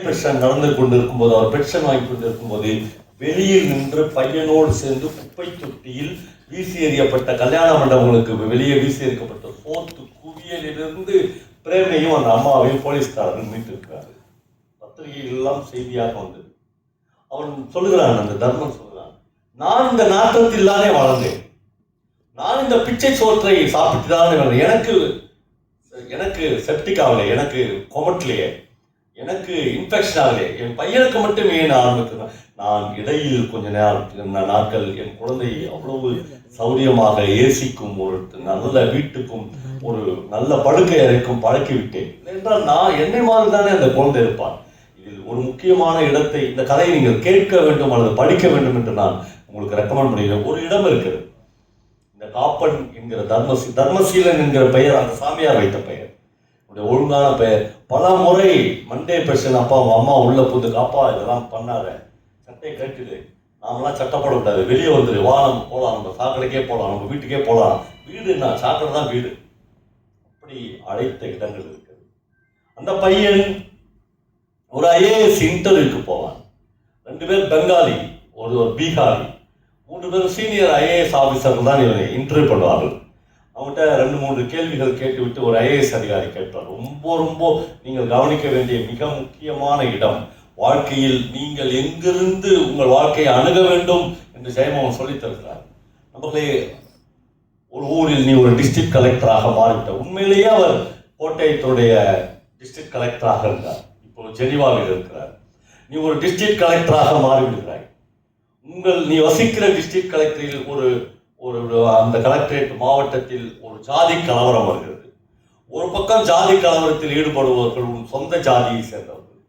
Pension நடந்து கொண்டிருக்கும் போது, அவர் பென்ஷன் வாங்கி கொண்டிருக்கும் போது வெளியில் நின்று பையனோடு சேர்ந்து குப்பை தொட்டியில் வீசி எறியப்பட்ட கல்யாண மண்டபங்களுக்கு வெளியே வீசி எறியப்பட்ட சோத்து குவியலிலிருந்து பிரேமையும் அந்த அம்மாவையும் போலீஸ்காரர்கள் மீட்டிருக்கிறார். பத்திரிகைகள் எல்லாம் செய்தியாக வந்தது. அவன் சொல்லுகிறான், அந்த தர்மன் சொல்லுகிறான், நான் இந்த நாட்டத்தில் தானே வளர்ந்தேன், நான் இந்த பிச்சை சோற்றை சாப்பிட்டு தானே வளர்ந்தேன், எனக்கு செப்டிக் ஆகலை, எனக்கு கொமட்டலையே, எனக்கு இன்ஃபெக்ஷன் ஆகலையே, என் பையனுக்கு மட்டும் ஏன் ஆரம்பிக்கிறேன். நான் இடையில் கொஞ்ச நாட்கள் என் குழந்தையை அவ்வளவு சௌரியமாக ஏசிக்கும் ஒரு நல்ல வீட்டுக்கும் ஒரு நல்ல படுக்கை அறைக்கும் பழக்கி விட்டேன் என்றால் நான் என்னை மாதிரி தானே அந்த குழந்தை இருப்பான். இதில் ஒரு முக்கியமான இடத்தை, இந்த கதையை நீங்கள் கேட்க வேண்டும் அல்லது படிக்க வேண்டும் என்று நான் உங்களுக்கு ரெக்கமெண்ட் பண்ணுகிறேன். ஒரு இடம் இருக்குது, இந்த காப்பன் என்கிற தர்மசீலன் என்கிற பெயர் அந்த சாமியார் வைத்த பெயர், ஒழுங்கான பெயர். பல முறை மண்டே பெர்சன் அப்பா அம்மா உள்ள புது அப்பா இதெல்லாம் பண்ணாத, சட்டையை கட்டுது, நாமெல்லாம் சட்டப்படக்கூடாது, வெளியே வந்துடு, வா நம்ம போகலாம், நம்ம சாக்கடைக்கே போகலாம், நம்ம வீட்டுக்கே போகலாம், வீடு என்ன சாக்கடை தான் வீடு, அப்படி அழைத்த இடங்கள் இருக்குது. அந்த பையன் ஒரு ஐஏஎஸ் இன்டர்வியூக்கு போவான். 2 பேர் பெங்காலி, ஒரு பீகாரி, 3 பேர் சீனியர் ஐஏஎஸ் ஆஃபீஸர்கள் தான் இவனை இன்டர்வியூ பண்ணுவார்கள். அவங்ககிட்ட 2-3 கேள்விகள் கேட்டுவிட்டு ஒரு ஐஏஎஸ் அதிகாரி கேட்பார், ரொம்ப நீங்கள் கவனிக்க வேண்டிய மிக முக்கியமான இடம், வாழ்க்கையில் நீங்கள் எங்கிருந்து உங்கள் வாழ்க்கையை அணுக வேண்டும் என்று ஜெயமோகன் சொல்லித் தருகிறார். நம்மளே ஒரு ஊரில் நீ ஒரு டிஸ்ட்ரிக்ட் கலெக்டராக மாறிவிட்ட, உண்மையிலேயே அவர் கோட்டயத்துடைய டிஸ்ட்ரிக்ட் கலெக்டராக இருந்தார், இப்போ ஜெனிவாவில் இருக்கிறார். நீ ஒரு டிஸ்ட்ரிக்ட் கலெக்டராக மாறிவிடுகிறாய். நீ வசிக்கிற டிஸ்ட்ரிக்ட் கலெக்டரில் ஒரு அந்த கலெக்டரேட் மாவட்டத்தில் ஒரு ஜாதி கலவரம் வருகிறது. ஒரு பக்கம் ஜாதி கலவரத்தில் ஈடுபடுபவர்கள் உன் சொந்த ஜாதியை சேர்ந்தவர்கள்,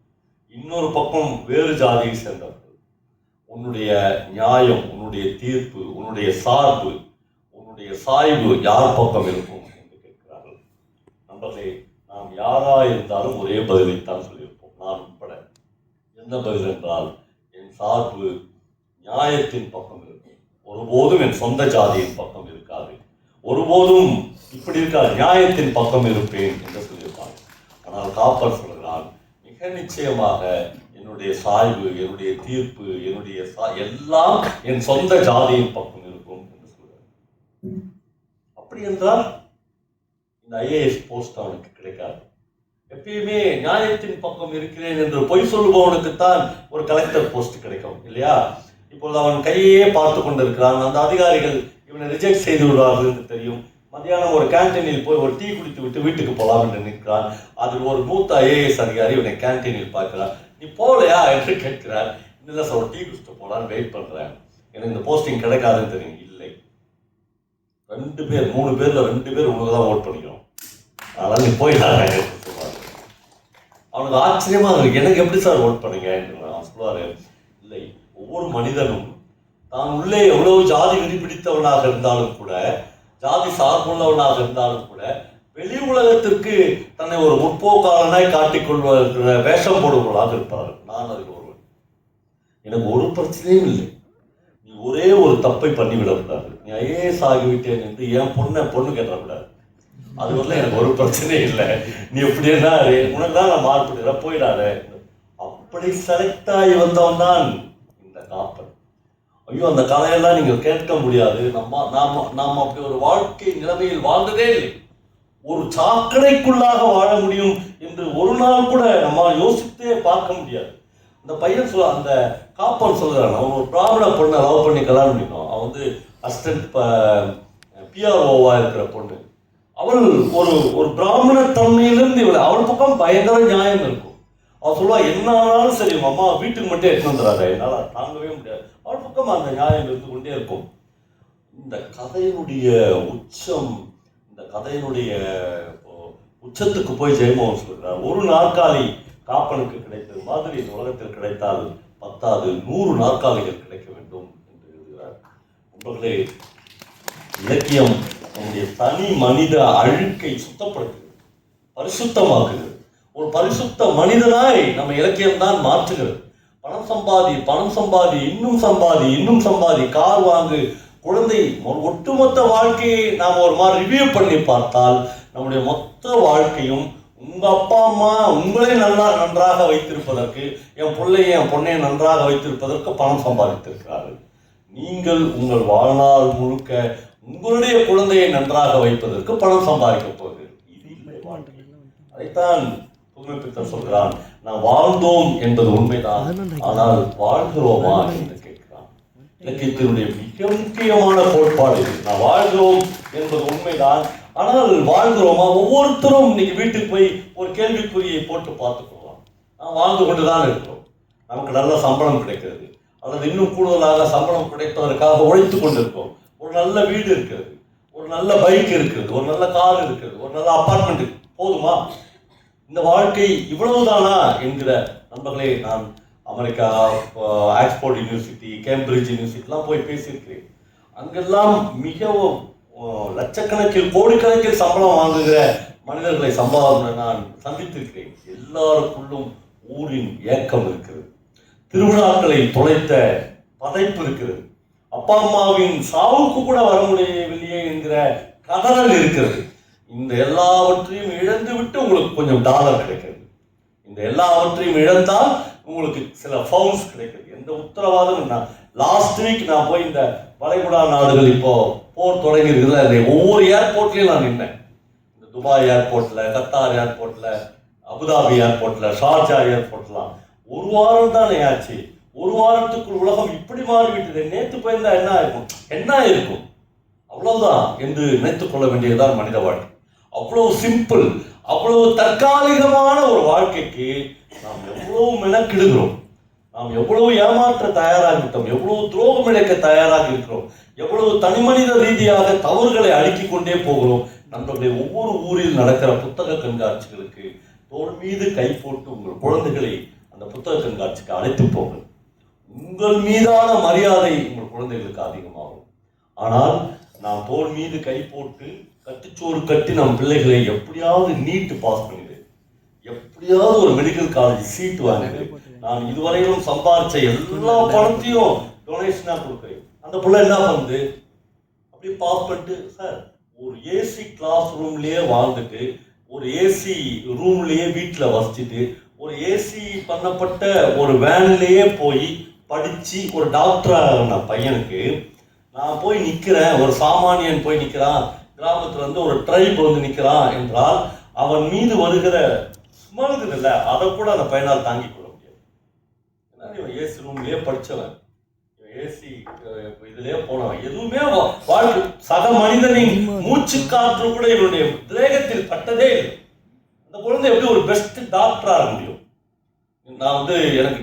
இன்னொரு பக்கம் வேறு ஜாதியை சேர்ந்தவர்கள். உன்னுடைய நியாயம், உன்னுடைய தீர்ப்பு, உன்னுடைய சார்பு, உன்னுடைய சாய்வு யார் பக்கம் இருக்கும் என்று கேட்கிறார்கள். நண்பர்களே, நாம் யாரா இருந்தாலும் ஒரே பதிலைத்தான் சொல்லியிருப்போம், நான் உட்பட. என்ன பதில் என்றால், என் சார்பு நியாயத்தின் பக்கம் இருக்கும், ஒருபோதும் என் சொந்த ஜாதியின் பக்கம் இருக்காது, ஒருபோதும் இப்படி இருக்காது, நியாயத்தின் பக்கம் இருப்பேன் என்று சொல்லியிருப்பாங்க. ஆனால் காப்பர் சொல்கிறான், மிக நிச்சயமாக என்னுடைய சாய்வு, என்னுடைய தீர்ப்பு, என்னுடைய எல்லாம் என் சொந்த ஜாதியின் பக்கம் இருக்கும் என்று சொல்கிறார். அப்படி என்றால் இந்த ஐஏஎஸ் போஸ்ட் அவனுக்கு கிடைக்காது. எப்பயுமே நியாயத்தின் பக்கம் இருக்கிறேன் என்று பொய் சொல்லுபவனுக்குத்தான் ஒரு கலெக்டர் போஸ்ட் கிடைக்கும் இல்லையா? இப்பொழுது அவன் கையே பார்த்து கொண்டிருக்கிறான். அந்த அதிகாரிகள் இவனை ரிஜெக்ட் செய்து விடுவார்கள் என்று தெரியும். மத்தியானம் ஒரு கேன்டீனில் போய் ஒரு டீ குடித்து விட்டு வீட்டுக்கு போகலாம் என்று நிற்கிறான். அதில் ஒரு மூத்த ஐஏஎஸ் அதிகாரி இவனை கேன்டீனில் பார்க்கிறார். நீ போகலையா என்று கேட்கிறார். இல்லை சார், ஒரு டீ குடிச்சுட்டு போகலான்னு வெயிட் பண்ணுறேன், எனக்கு இந்த போஸ்டிங் கிடைக்காதுன்னு தெரியும். இல்லை, 2 பேர் 3 பேரில் 2 பேர் உங்களுக்கு தான் ஓட் பண்ணிக்கிறோம், அதனால் நீ போயிடாங்க சொல்லுவாங்க. அவனுக்கு ஆச்சரியமாக இருக்கு, எனக்கு எப்படி சார் ஓட் பண்ணுங்க என்று அவன் சொல்லுவார். இல்லை, ஒவ்வொரு மனிதனும் தான் உள்ளே எவ்வளவு ஜாதி வெறி பிடித்தவனாக இருந்தாலும் கூட, ஜாதி சார்புள்ளவனாக இருந்தாலும் கூட, வெளி உலகத்திற்கு தன்னை ஒரு முற்போக்காளனாய் காட்டிக்கொள்வதற்கு வேஷம் போடுவர்களாக இருப்பார்கள். நான் அதில் ஒருவன். எனக்கு ஒரு பிரச்சனையும் இல்லை. நீ ஒரே ஒரு தப்பை பண்ணிவிடக்கூடாது, நீ ஐஏஎஸ் ஆகிவிட்டேன் என்று என் பொண்ணு கேட்டக்கூடாது, அது வரல எனக்கு ஒரு பிரச்சனையும் இல்லை, நீ எப்படி என்ன உனக்கு தான் நான் மார்க் போயிடாத. அப்படி செலக்ட் ஆகி வந்தவன் தான் இந்த காப்பன். ஐயோ, அந்த கதையெல்லாம் நீங்கள் கேட்க முடியாது. நாம் அப்படி ஒரு வாழ்க்கை நிலைமையில் வாழ்ந்ததே இல்லை. ஒரு சாக்கடைக்குள்ளாக வாழ முடியும் என்று ஒரு நாள் கூட நம்ம யோசித்தே பார்க்க முடியாது. அந்த பையன் அந்த காப்பன் சொல்கிறான், அவன் ஒரு பிராமண பொண்ணை லவ் பண்ணி கல்யாணம் பண்ணிக்கணும். அவன் வந்து அசிஸ்டன்ட் பிஆர்ஓவா இருக்கிற பொண்ணு. அவள் ஒரு பிராமண தன்மையிலிருந்து அவள் பக்கம் பயங்கர நியாயம் இருக்கும். அவன் சொல்லுவா, என்ன ஆனாலும் சரி உங்க அம்மா வீட்டுக்கு மட்டும் எடுத்து வந்துடாத, என்னால் தாங்கவே முடியாது. அவள் பக்கம் அந்த நியாயம் இருந்து கொண்டே இருக்கும். இந்த கதையினுடைய உச்சம், இந்த கதையினுடைய உச்சத்துக்கு போய் ஜெயமோகன் சொல்கிறார், ஒரு நாற்காலி காப்பனுக்கு கிடைத்தது மாதிரி இந்த உலகத்தில் கிடைத்தால் 10 100 நாற்காலிகள் கிடைக்க வேண்டும் என்று எழுதுகிறார். நண்பர்களே, இலக்கியம் நம்முடைய தனி மனித அழுக்கை சுத்தப்படுத்துகிறது, பரிசுத்தமாக்குகிறது. ஒரு பரிசுத்த மனிதனாய் நம்ம இலக்கியம் தான் மாற்றுகிறது. பணம் சம்பாதி, இன்னும் சம்பாதி, கார் வாங்கு, குழந்தை, ஒட்டுமொத்த வாழ்க்கையை நாம் ஒரு மாதிரி ரிவ்யூ பண்ணி பார்த்தால் நம்முடைய மொத்த வாழ்க்கையும் உங்க அப்பா அம்மா உங்களை நன்றாக வைத்திருப்பதற்கு, என் பிள்ளையை என் பொண்ணையை நன்றாக வைத்திருப்பதற்கு பணம் சம்பாதித்திருக்கிறார்கள். நீங்கள் உங்கள் வாழ்நாள் முழுக்க உங்களுடைய குழந்தையை நன்றாக வைப்பதற்கு பணம் சம்பாதிக்க போகிறீர்கள். இது இல்லை வாழ்க்கை. அதைத்தான் புதுமைப்பித்தன் சொல்கிறான், நான் வாழ்ந்தோம் என்பது உண்மைதான், ஆனால் வாழ்கிறோமா என்று கேட்கிறான். இலக்கியத்தினுடைய மிக முக்கியமான கோட்பாடு இது. நான் வாழ்கிறோம் என்பது உண்மைதான், ஆனால் வாழ்கிறோமா? ஒவ்வொருத்தரும் இன்னைக்கு வீட்டுக்கு போய் ஒரு கேள்விக்குறியை போட்டு பார்த்துக்கலாம். நான் வாழ்ந்து கொண்டுதான் இருக்கிறோம். நமக்கு நல்ல சம்பளம் கிடைக்கிறது, அல்லது இன்னும் கூடுதலாக சம்பளம் கிடைப்பதற்காக உழைத்துக் கொண்டிருக்கிறோம். ஒரு நல்ல வீடு இருக்கிறது, ஒரு நல்ல பைக் இருக்கிறது, ஒரு நல்ல கார் இருக்கிறது, ஒரு நல்ல அப்பார்ட்மெண்ட். போதுமா? இந்த வாழ்க்கை இவ்வளவுதானா என்கிற நண்பர்களே, நான் அமெரிக்கா, ஆக்ஸ்போர்ட் யூனிவர்சிட்டி, கேம்பிரிட்ஜ் யூனிவர்சிட்டிலாம் போய் பேசியிருக்கிறேன். அங்கெல்லாம் மிகவும் லட்சக்கணக்கில் கோடிக்கணக்கில் சம்பளம் வாங்குகிற மனிதர்களை நான் சந்தித்திருக்கிறேன். எல்லாருக்குள்ளும் ஊரின் ஏக்கம் இருக்கிறது, திருவிழாக்களை தொலைத்த பதைப்பு இருக்கிறது, அப்பா அம்மாவின் சாவுக்கு கூட வர முடியவில்லையே என்கிற கதறல் இருக்கிறது. இந்த எல்லாவற்றையும் இழந்து விட்டு உங்களுக்கு கொஞ்சம் டாலர் கிடைக்கிறது. இந்த எல்லாவற்றையும் இழந்தால் உங்களுக்கு சில பவுண்ட்ஸ் கிடைக்கிறது. எந்த உத்தரவாதம்? லாஸ்ட் வீக் நான் போய் இந்த வளைகுடா நாடுகள் இப்போ போர் தொடங்கி இருக்குல்ல, ஒவ்வொரு ஏர்போர்ட்லயும் நான் நின்றேன். இந்த துபாய் ஏர்போர்ட்ல, கத்தார் ஏர்போர்ட்ல, அபுதாபி ஏர்போர்ட்ல, ஷார்ஜா ஏர்போர்ட்லாம் ஒரு வாரம் தானே ஆச்சு. ஒரு வாரத்துக்குள் உலகம் இப்படி மாறிவிட்டது. நேற்று போயிருந்தா என்ன இருக்கும் அவ்வளவுதான் என்று நினைத்துக் கொள்ள வேண்டியதுதான் மனித வாழ்க்கை. அவ்வளவு சிம்பிள், அவ்வளவு தற்காலிகமான ஒரு வாழ்க்கைக்கு நாம் எவ்வளவு மெனக்கிடுகிறோம், நாம் எவ்வளவு ஏமாற்ற தயாராகிவிட்டோம், எவ்வளவு துரோகம் இழைக்க தயாராக இருக்கிறோம், எவ்வளவு தனிமனித ரீதியாக தவறுகளை அடுக்கிக் கொண்டே போகிறோம். நம்மளுடைய ஒவ்வொரு ஊரில் நடக்கிற புத்தக கண்காட்சிகளுக்கு தோள் மீது கை போட்டு உங்கள் குழந்தைகளை அந்த புத்தக கண்காட்சிக்கு அழைத்து போங்கள். உங்கள் மீதான மரியாதை உங்கள் குழந்தைகளுக்கு அதிகமாகும். ஆனால் நாம் தோள் மீது கை போட்டு கட்டுச்சோறு கட்டி நம் பிள்ளைகளை எப்படியாவது நீட் பாஸ் பண்ணிடு, எப்படியாவது ஒரு மெடிக்கல் காலேஜ் சீட் வாங்கிடு, நான் இதுவரையிலும் சம்பாதிச்ச எல்லா பணத்தையும் டொனேஷனா கொடுக்குறேன். அந்த பிள்ளை என்ன பண்ணுது? அப்படி பாஸ் பண்ணிட்டு, சார் ஒரு ஏசி கிளாஸ் ரூம்லயே வாழ்ந்துட்டு, ஒரு ஏசி ரூம்லயே வீட்டில் வசிச்சுட்டு, ஒரு ஏசி பண்ணப்பட்ட ஒரு வேன்லயே போய் படிச்சு ஒரு டாக்டரான பையனுக்கு நான் போய் நிற்கிறேன், ஒரு சாமானியன் போய் நிற்கிறான், கிராமத்துல இருந்து ஒரு ட்ரைப் வந்து நிற்கிறான் என்றால் அவன் மீது வருகிற ஸ்மெல்குது இல்லை, அதை கூட அந்த பையனால் தாங்கிக் கொள்ள முடியாது. ஏன்னா இவன் ஏசி ரூம்லயே படிச்சவன், ஏசி இதுலயே போனவன், எதுவுமே வாழ்க்கை சக மனிதனின் மூச்சு காற்று கூட இவனுடைய திரேகத்தில் பட்டதே இல்லை. அந்த குழந்தை எப்படி ஒரு பெஸ்ட் டாக்டரா முடியும்? நான் எனக்கு